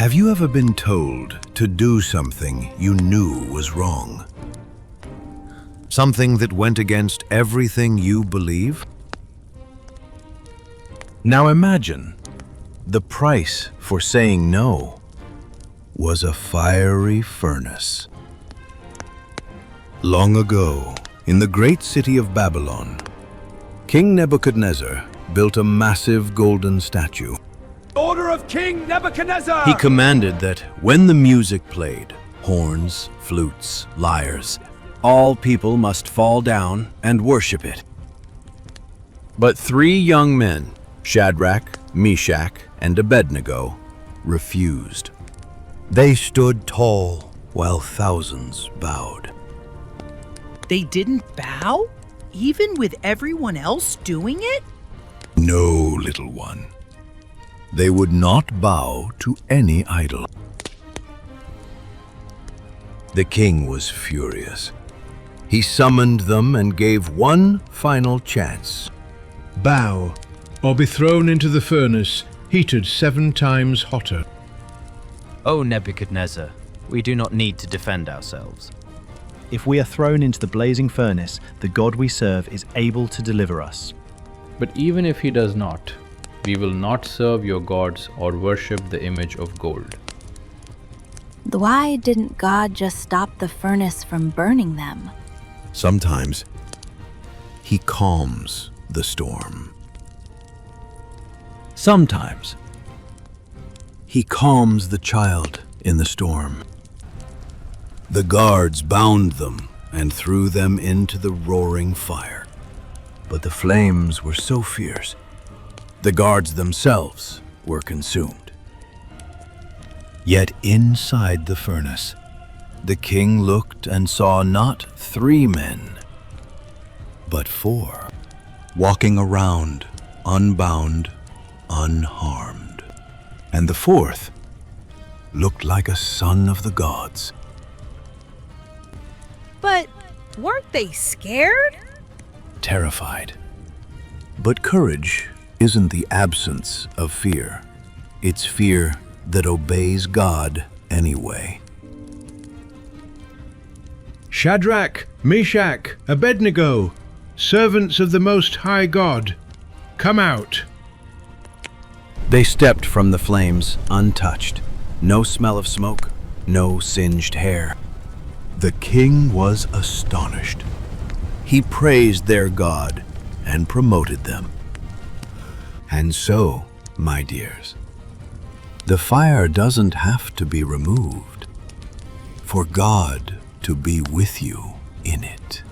Have you ever been told to do something you knew was wrong? Something that went against everything you believe? Now imagine, the price for saying no was a fiery furnace. Long ago, in the great city of Babylon, King Nebuchadnezzar built a massive golden statue. Order of King Nebuchadnezzar! He commanded that when the music played, horns, flutes, lyres, all people must fall down and worship it. But 3 young men, Shadrach, Meshach, and Abednego, refused. They stood tall while thousands bowed. They didn't bow? Even with everyone else doing it? No, little one. They would not bow to any idol. The king was furious. He summoned them and gave one final chance. Bow, or be thrown into the furnace, heated 7 times hotter. O Nebuchadnezzar, we do not need to defend ourselves. If we are thrown into the blazing furnace, the God we serve is able to deliver us. But even if he does not, we will not serve your gods or worship the image of gold. Why didn't God just stop the furnace from burning them? Sometimes he calms the storm. Sometimes he calms the child in the storm. The guards bound them and threw them into the roaring fire. But the flames were so fierce, the guards themselves were consumed. Yet inside the furnace, the king looked and saw not 3 men, but 4, walking around, unbound, unharmed. And the 4th looked like a son of the gods. But weren't they scared? Terrified. But courage isn't the absence of fear. It's fear that obeys God anyway. Shadrach, Meshach, Abednego, servants of the Most High God, come out. They stepped from the flames untouched. No smell of smoke, no singed hair. The king was astonished. He praised their God and promoted them. And so, my dears, the fire doesn't have to be removed for God to be with you in it.